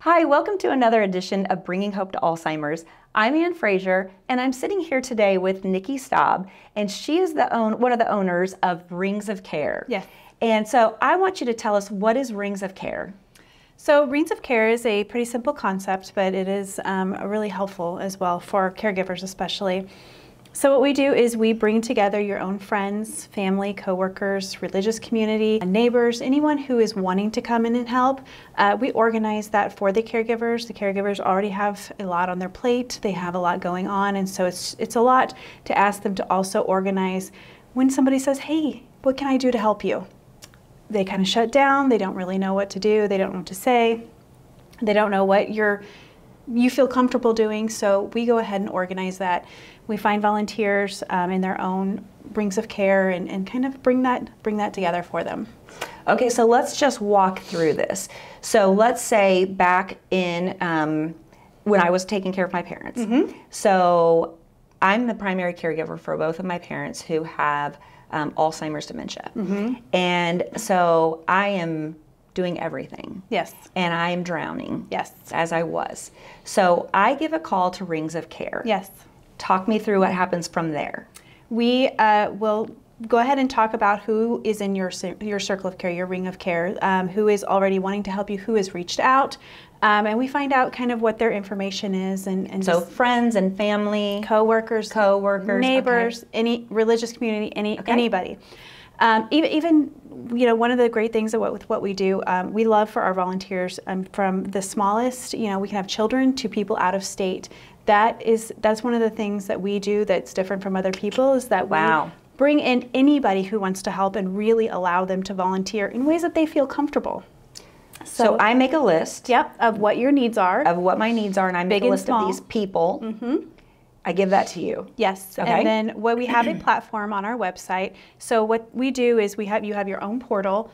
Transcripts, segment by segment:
Hi, welcome to another edition of Bringing Hope to Alzheimer's. I'm Anne Fraser, and I'm sitting here today with Niki Staab, and she is one of the owners of Rings of Care. Yes. And so I want you to tell us, what is Rings of Care? So Rings of Care is a pretty simple concept, but it is really helpful as well for caregivers especially. So what we do is we bring together your own friends, family, coworkers, religious community, neighbors, anyone who is wanting to come in and help. We organize that for the caregivers. The caregivers already have a lot on their plate. They have a lot going on, and so it's a lot to ask them to also organize when somebody says, hey, what can I do to help you? They kind of shut down. They don't really know what to do. They don't know what to say. They don't know what you feel comfortable doing, so we go ahead and organize that. We find volunteers in their own Rings of Care and kind of bring that together for them. Okay, so let's just walk through this. So let's say back in when I was taking care of my parents. Mm-hmm. So I'm the primary caregiver for both of my parents who have Alzheimer's dementia. Mm-hmm. And so I am doing everything. Yes. And I am drowning. Yes. As I was. So I give a call to Rings of Care. Yes. Talk me through what happens from there. We will go ahead and talk about who is in your circle of care, your Ring of Care, who is already wanting to help you, who has reached out, and we find out kind of what their information is, and so friends and family, coworkers, neighbors, okay. Any religious community, anybody. Even one of the great things with what we do, we love for our volunteers, from the smallest, we can have children to people out of state. That's one of the things that we do that's different from other people, is that we bring in anybody who wants to help and really allow them to volunteer in ways that they feel comfortable. So I make a list. Yep, of what your needs are. Of what my needs are, and I make a list of these people. Mm-hmm. I give that to you. Yes, okay. And then we have a platform on our website. So what we do is you have your own portal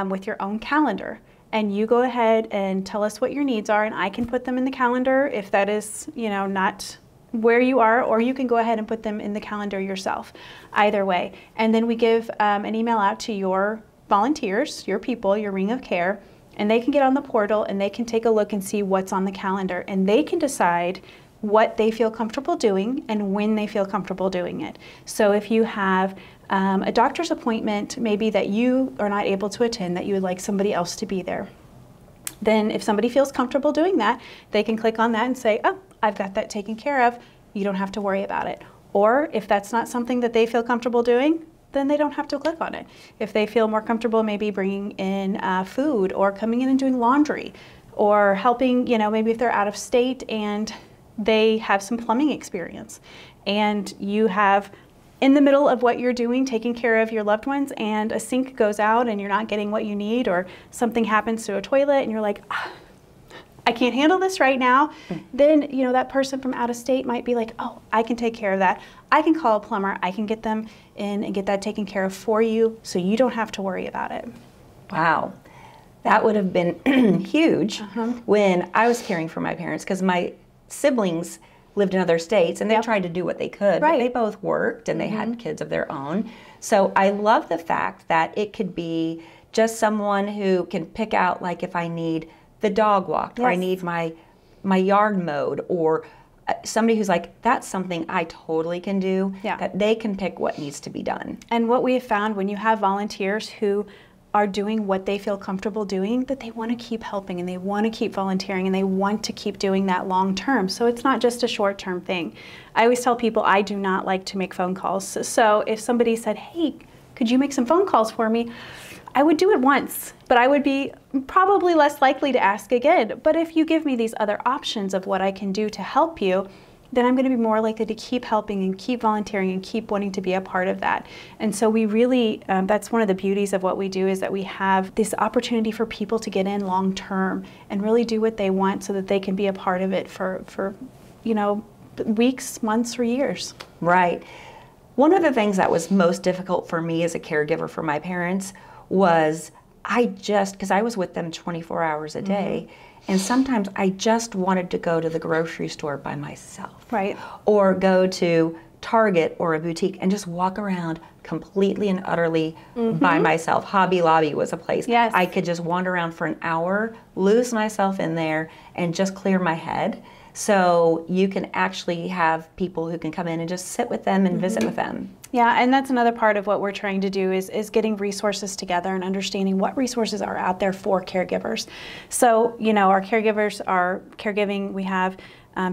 with your own calendar. And you go ahead and tell us what your needs are, and I can put them in the calendar if that is, not where you are, or you can go ahead and put them in the calendar yourself, either way. And then we give an email out to your volunteers, your people, your Ring of Care, and they can get on the portal and they can take a look and see what's on the calendar, and they can decide what they feel comfortable doing and when they feel comfortable doing it. So if you have a doctor's appointment maybe that you are not able to attend, that you would like somebody else to be there, then if somebody feels comfortable doing that, they can click on that and say, oh, I've got that taken care of. You don't have to worry about it. Or if that's not something that they feel comfortable doing, then they don't have to click on it. If they feel more comfortable maybe bringing in food, or coming in and doing laundry, or helping, maybe if they're out of state and they have some plumbing experience, and you have in the middle of what you're doing, taking care of your loved ones, and a sink goes out and you're not getting what you need, or something happens to a toilet and you're like, I can't handle this right now, then that person from out of state might be like, oh, I can take care of that. I can call a plumber. I can get them in and get that taken care of for you, so you don't have to worry about it. Wow. That would have been huge when I was caring for my parents, because my siblings lived in other states, and they tried to do what they could, but they both worked and they had kids of their own. So I love the fact that it could be just someone who can pick out, like, if I need the dog walked, or I need my yard mowed, or somebody who's like, that's something I totally can do, that they can pick what needs to be done. And what we have found, when you have volunteers who are doing what they feel comfortable doing, that they want to keep helping and they want to keep volunteering and they want to keep doing that long term. So it's not just a short term thing. I always tell people I do not like to make phone calls. So if somebody said, hey, could you make some phone calls for me? I would do it once, but I would be probably less likely to ask again. But if you give me these other options of what I can do to help you, then I'm going to be more likely to keep helping and keep volunteering and keep wanting to be a part of that. And so we really, that's one of the beauties of what we do, is that we have this opportunity for people to get in long term and really do what they want, so that they can be a part of it for weeks, months, or years. Right. One of the things that was most difficult for me as a caregiver for my parents was because I was with them 24 hours a day, and sometimes I just wanted to go to the grocery store by myself. Right. Or go to Target or a boutique and just walk around completely and utterly by myself. Hobby Lobby was a place. Yes. I could just wander around for an hour, lose myself in there, and just clear my head. So you can actually have people who can come in and just sit with them and visit with them. Yeah, and that's another part of what we're trying to do is getting resources together and understanding what resources are out there for caregivers. So, you know, our caregivers are caregiving. We have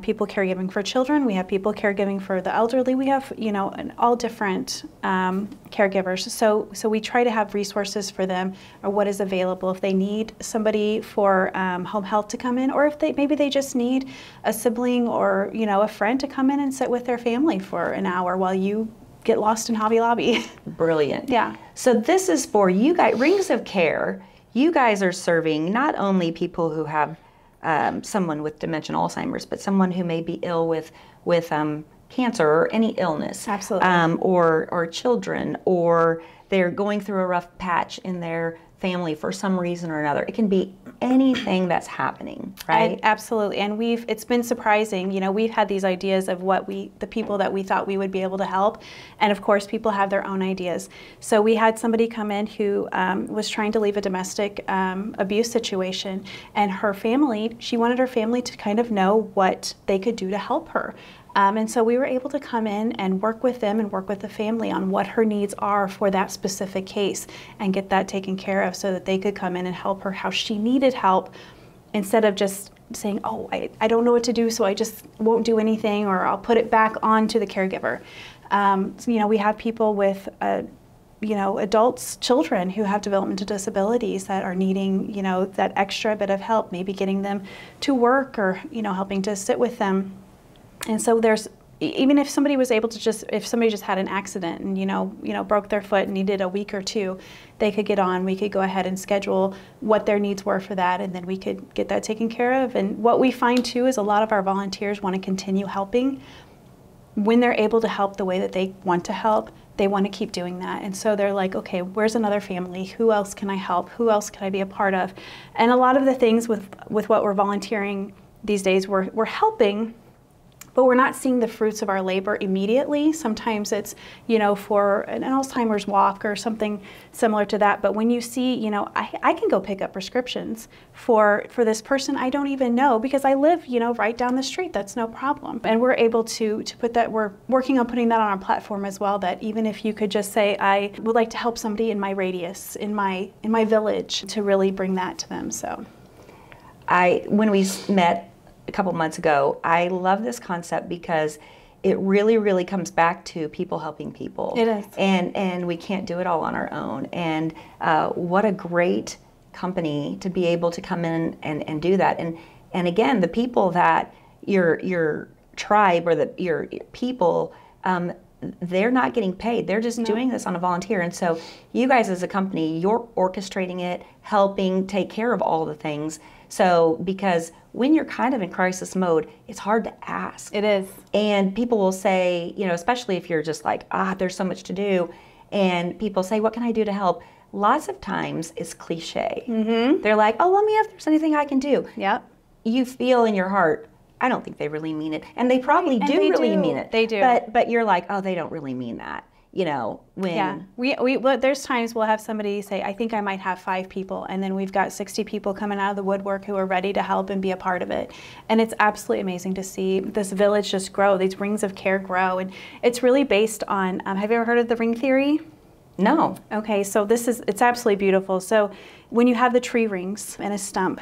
people caregiving for children. We have people caregiving for the elderly. We have, you know, all different caregivers. So we try to have resources for them, or what is available if they need somebody for home health to come in, or if maybe they just need a sibling or, you know, a friend to come in and sit with their family for an hour while you get lost in Hobby Lobby. Brilliant. Yeah. So this is for you guys, Rings of Care. You guys are serving not only people who have someone with dementia and Alzheimer's, but someone who may be ill with cancer or any illness. Absolutely. Or children, or they're going through a rough patch in their family for some reason or another. It can be anything that's happening, right? Absolutely. And it's been surprising. You know, we've had these ideas of the people that we thought we would be able to help. And of course, people have their own ideas. So we had somebody come in who was trying to leave a domestic abuse situation, and she wanted her family to kind of know what they could do to help her. And so we were able to come in and work with them and work with the family on what her needs are for that specific case and get that taken care of so that they could come in and help her how she needed help, instead of just saying, oh, I don't know what to do, so I just won't do anything, or I'll put it back on to the caregiver. So, you know, we have people with you know, children who have developmental disabilities that are needing, you know, that extra bit of help, maybe getting them to work, or, you know, helping to sit with them. And so even if somebody was able to if somebody just had an accident and, you know, broke their foot and needed a week or two, they could get on. We could go ahead and schedule what their needs were for that, and then we could get that taken care of. And what we find too is a lot of our volunteers want to continue helping. When they're able to help the way that they want to help, they want to keep doing that. And so they're like, okay, where's another family? Who else can I help? Who else can I be a part of? And a lot of the things with what we're volunteering these days, we're helping, but we're not seeing the fruits of our labor immediately. Sometimes it's, you know, for an Alzheimer's walk or something similar to that. But when you see, you know, I can go pick up prescriptions for this person I don't even know, because I live, you know, right down the street. That's no problem. And we're able to put that, we're working on putting that on our platform as well, that even if you could just say, I would like to help somebody in my radius, in my village, to really bring that to them. So when we met a couple months ago, I love this concept because it really, really comes back to people helping people. It is. And we can't do it all on our own. And what a great company to be able to come in and do that. And again, the people that your tribe or your people, they're not getting paid. They're just doing this on a volunteer. And so you guys as a company, you're orchestrating it, helping take care of all the things. So because when you're kind of in crisis mode, it's hard to ask. it is. And people will say, you know, especially if you're just like, there's so much to do, and people say, what can I do to help? Lots of times it's cliche. Mm-hmm. They're like, oh, let me know if there's anything I can do. Yep. You feel in your heart, I don't think they really mean it. And they probably do really mean it. They do. But you're like, oh, they don't really mean that. You know, when... Yeah, there's times we'll have somebody say, I think I might have 5 people, and then we've got 60 people coming out of the woodwork who are ready to help and be a part of it. And it's absolutely amazing to see this village just grow, these rings of care grow. And it's really based on, have you ever heard of the ring theory? No. Okay, so it's absolutely beautiful. So when you have the tree rings and a stump,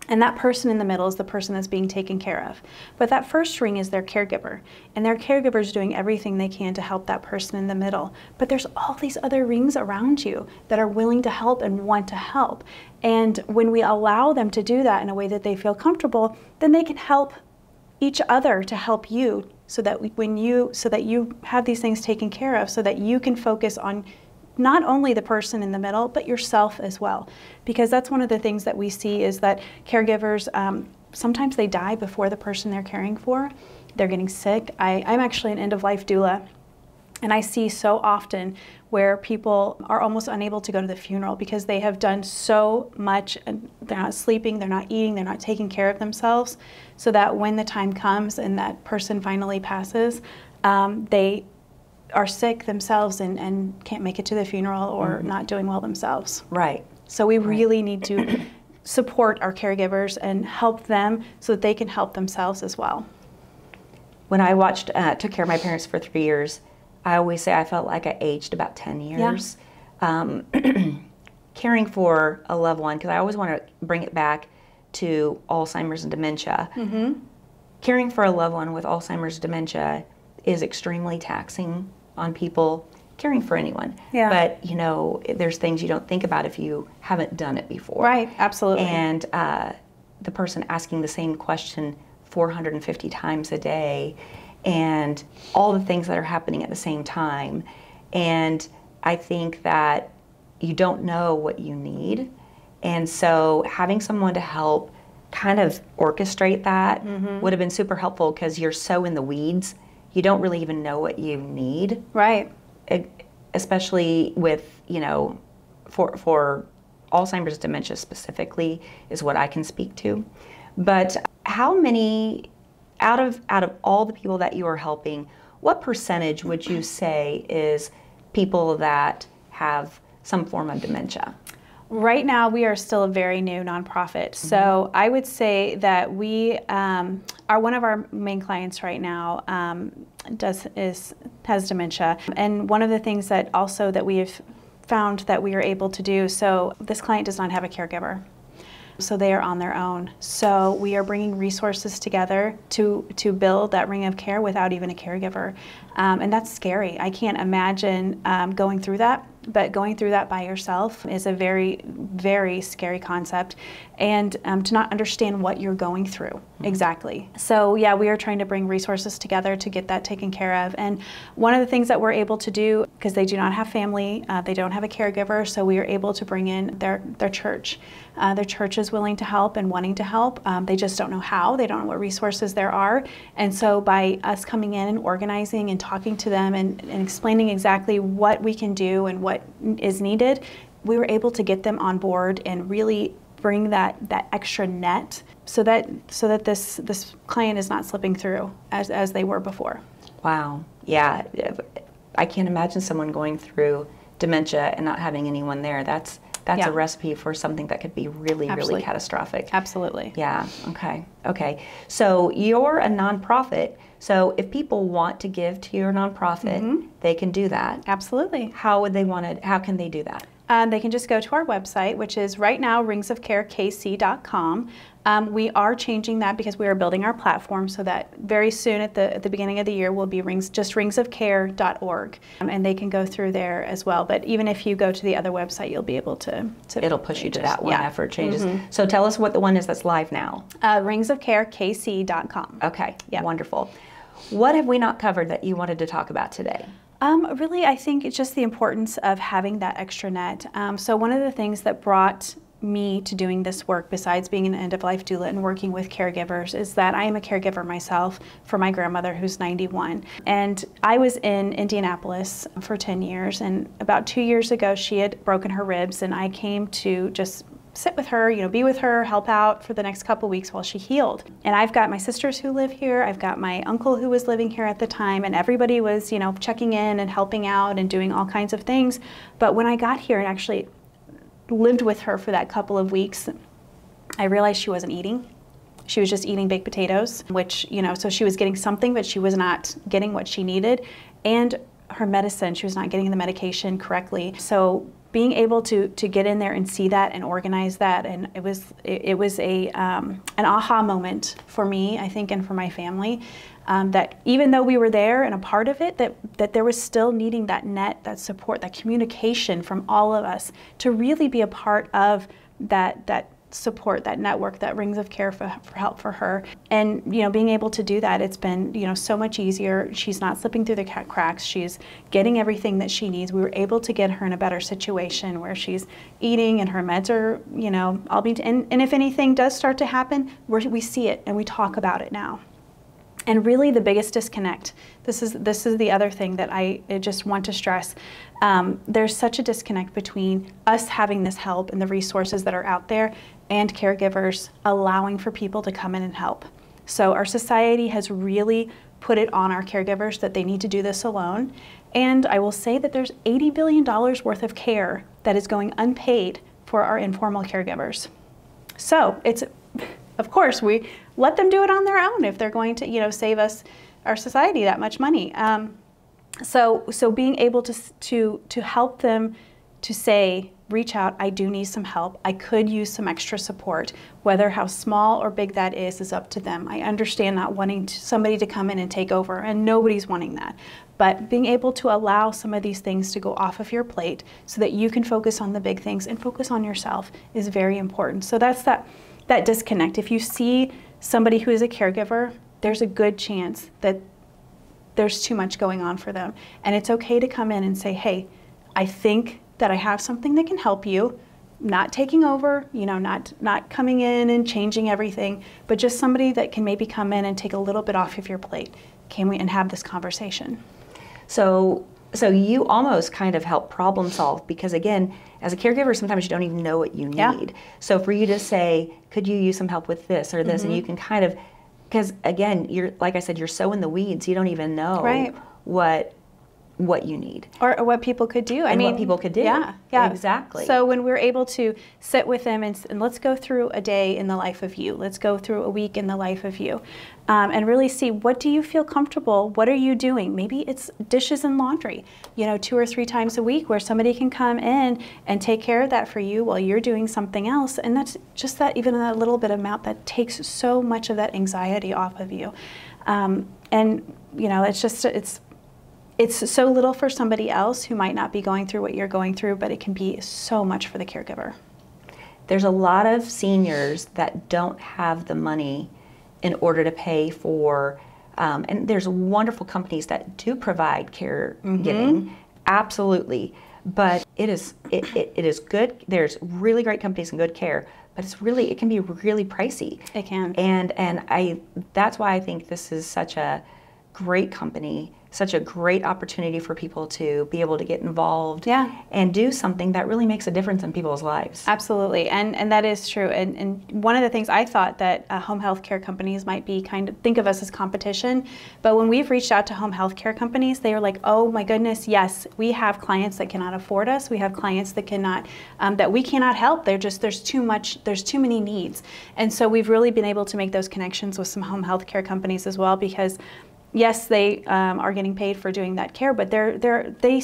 and that person in the middle is the person that's being taken care of. But that first ring is their caregiver. And their caregiver is doing everything they can to help that person in the middle. But there's all these other rings around you that are willing to help and want to help. And when we allow them to do that in a way that they feel comfortable, then they can help each other to help you, so that you have these things taken care of, so that you can focus on not only the person in the middle, but yourself as well. Because that's one of the things that we see is that caregivers, sometimes they die before the person they're caring for. They're getting sick. I'm actually an end-of-life doula, and I see so often where people are almost unable to go to the funeral because they have done so much, and they're not sleeping, they're not eating, they're not taking care of themselves, so that when the time comes and that person finally passes, they are sick themselves and can't make it to the funeral or not doing well themselves. Right. So we really need to support our caregivers and help them so that they can help themselves as well. When I took care of my parents for 3 years, I always say I felt like I aged about 10 years. Yeah. Caring for a loved one, because I always want to bring it back to Alzheimer's and dementia. Caring for a loved one with Alzheimer's dementia is extremely taxing on people. Caring for anyone. Yeah. But, you know, there's things you don't think about if you haven't done it before. Right, absolutely. And the person asking the same question 450 times a day, and all the things that are happening at the same time. And I think that you don't know what you need. And so having someone to help kind of orchestrate that would have been super helpful, because you're so in the weeds, you don't really even know what you need. Right. Especially with, you know, for Alzheimer's dementia specifically is what I can speak to. But how many, out of all the people that you are helping, what percentage would you say is people that have some form of dementia? Right now, we are still a very new nonprofit. So I would say that we are one of our main clients right now has dementia. And one of the things that also that we have found that we are able to do, so this client does not have a caregiver. So they are on their own. So we are bringing resources together to build that ring of care without even a caregiver. And that's scary. I can't imagine going through that. But going through that by yourself is a very, very scary concept, and to not understand what you're going through exactly. So yeah, we are trying to bring resources together to get that taken care of. And one of the things that we're able to do, because they do not have family, they don't have a caregiver, so we are able to bring in their church. Their church is willing to help and wanting to help. They just don't know how. They don't know what resources there are. And so by us coming in and organizing and talking to them and explaining exactly what we can do and what is needed, we were able to get them on board and really bring that extra net so that this client is not slipping through as they were before. Wow. Yeah. I can't imagine someone going through dementia and not having anyone there. That's a recipe for something that could be really, really catastrophic. Absolutely. Yeah. Okay. So you're a nonprofit. So if people want to give to your nonprofit, they can do that. Absolutely. How can they do that? They can just go to our website, which is right now ringsofcarekc.com. We are changing that because we are building our platform, so that very soon at the beginning of the year will be ringsofcare.org, and they can go through there as well. But even if you go to the other website, you'll be able to it'll push you to that one after it changes. So tell us what the one is that's live now. Ringsofcarekc.com. Okay. Yeah. Wonderful. What have we not covered that you wanted to talk about today? Really, I think it's just the importance of having that extra net. So one of the things that brought me to doing this work, besides being an end-of-life doula and working with caregivers, is that I am a caregiver myself for my grandmother, who's 91. And I was in Indianapolis for 10 years, and about 2 years ago she had broken her ribs, and I came to just sit with her, be with her, help out for the next couple weeks while she healed. And I've got my sisters who live here, I've got my uncle who was living here at the time, and everybody was, checking in and helping out and doing all kinds of things. But when I got here and actually lived with her for that couple of weeks, I realized she wasn't eating. She was just eating baked potatoes, which, so she was getting something, but she was not getting what she needed. And her medicine, she was not getting the medication correctly. So being able to get in there and see that and organize that, and it was an aha moment for me, I think, and for my family, that even though we were there and a part of it, that there was still needing that net, that support, that communication from all of us to really be a part of that support, that network, that rings of care for help for her. And being able to do that, it's been so much easier. She's not slipping through the cracks. She's getting everything that she needs. We were able to get her in a better situation where she's eating and her meds are and if anything does start to happen, we see it and we talk about it now. And really the biggest disconnect, this is the other thing that I just want to stress. There's such a disconnect between us having this help and the resources that are out there and caregivers allowing for people to come in and help. So our society has really put it on our caregivers that they need to do this alone. And I will say that there's $80 billion worth of care that is going unpaid for our informal caregivers. So it's, of course, we let them do it on their own if they're going to, save us, our society, that much money. So being able to help them to say, reach out, I do need some help. I could use some extra support. Whether how small or big that is up to them. I understand not wanting somebody to come in and take over, and nobody's wanting that. But being able to allow some of these things to go off of your plate so that you can focus on the big things and focus on yourself is very important. So that's that disconnect. If you see somebody who is a caregiver, there's a good chance that there's too much going on for them. And it's okay to come in and say, hey, I think that I have something that can help you, not taking over, not coming in and changing everything, but just somebody that can maybe come in and take a little bit off of your plate. Can we and have this conversation? So you almost kind of help problem solve, because again, as a caregiver, sometimes you don't even know what you need. Yeah. So for you to say, could you use some help with this or this, and you can kind of, because again, you're, like I said, you're so in the weeds, you don't even know what you need. Or what people could do. What people could do. Yeah. Exactly. So when we're able to sit with them and let's go through a day in the life of you, let's go through a week in the life of you, and really see, what do you feel comfortable, what are you doing? Maybe it's dishes and laundry, 2 or 3 times a week where somebody can come in and take care of that for you while you're doing something else. And that's just that, even that little bit of amount that takes so much of that anxiety off of you. It's so little for somebody else who might not be going through what you're going through, but it can be so much for the caregiver. There's a lot of seniors that don't have the money in order to pay for, and there's wonderful companies that do provide caregiving, absolutely. But it is good. There's really great companies and good care, but it can be really pricey. It can. And that's why I think this is such a great company, such a great opportunity for people to be able to get involved and do something that really makes a difference in people's lives. Absolutely, and that is true. And one of the things I thought that home health care companies might be think of us as competition, but when we've reached out to home health care companies, they are like, oh my goodness, yes, we have clients that cannot afford us. We have clients that cannot, that we cannot help. There's too many needs. And so we've really been able to make those connections with some home health care companies as well, because yes, they are getting paid for doing that care, but they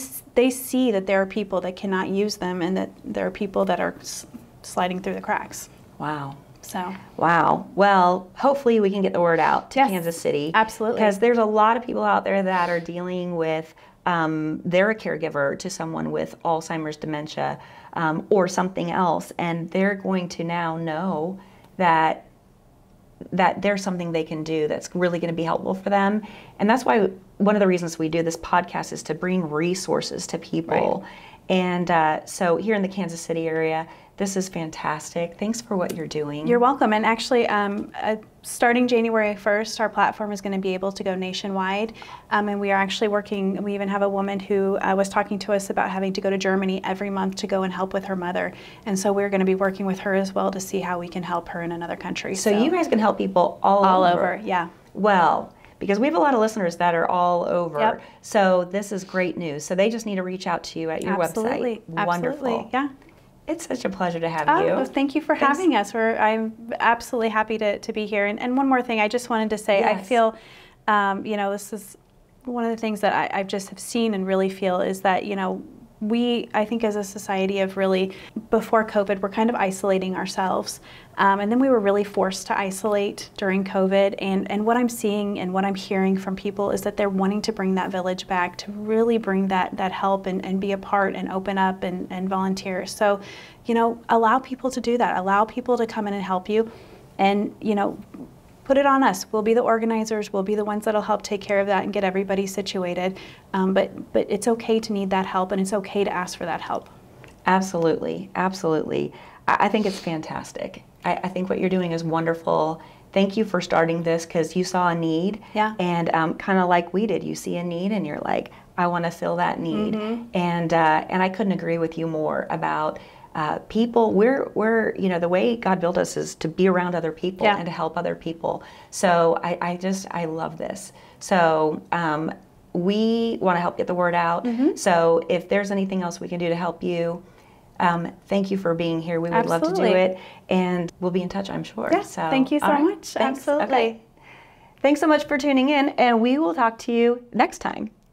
see that there are people that cannot use them, and that there are people that are sliding through the cracks. Wow. Wow. Well, hopefully we can get the word out to Kansas City. Absolutely. Because there's a lot of people out there that are dealing with, they're a caregiver to someone with Alzheimer's, dementia, or something else, and they're going to now know that there's something they can do that's really going to be helpful for them. And that's why one of the reasons we do this podcast is to bring resources to people. Right. And so here in the Kansas City area, this is fantastic. Thanks for what you're doing. You're welcome. And actually, starting January 1st, our platform is going to be able to go nationwide. And we are actually working, we even have a woman who was talking to us about having to go to Germany every month to go and help with her mother. And so we're going to be working with her as well to see how we can help her in another country. So you guys can help people all over. Yeah. Well, because we have a lot of listeners that are all over. Yep. So this is great news. So they just need to reach out to you at your website. Wonderful. Absolutely. Yeah. It's such a pleasure to have you. Oh, thank you for having us. I'm absolutely happy to be here. And one more thing, I just wanted to say, yes. I feel, this is one of the things that I just have seen and really feel is that, I think as a society of really, before COVID, we're kind of isolating ourselves. And then we were really forced to isolate during COVID. And what I'm seeing and what I'm hearing from people is that they're wanting to bring that village back, to really bring that help and be a part and open up and volunteer. So, allow people to do that. Allow people to come in and help you. And, put it on us. We'll be the organizers. We'll be the ones that'll help take care of that and get everybody situated. But it's okay to need that help, and it's okay to ask for that help. Absolutely, absolutely. I think it's fantastic. I think what you're doing is wonderful. Thank you for starting this, because you saw a need. Yeah. And kind of like we did, you see a need and you're like, I want to fill that need. And I couldn't agree with you more about people, we're you know, the way God built us is to be around other people and to help other people. So I love this. So we want to help get the word out. So if there's anything else we can do to help you, thank you for being here. We would love to do it, and we'll be in touch, I'm sure. Yeah, So thank you so much. Thanks. Absolutely. Okay. Thanks so much for tuning in, and we will talk to you next time.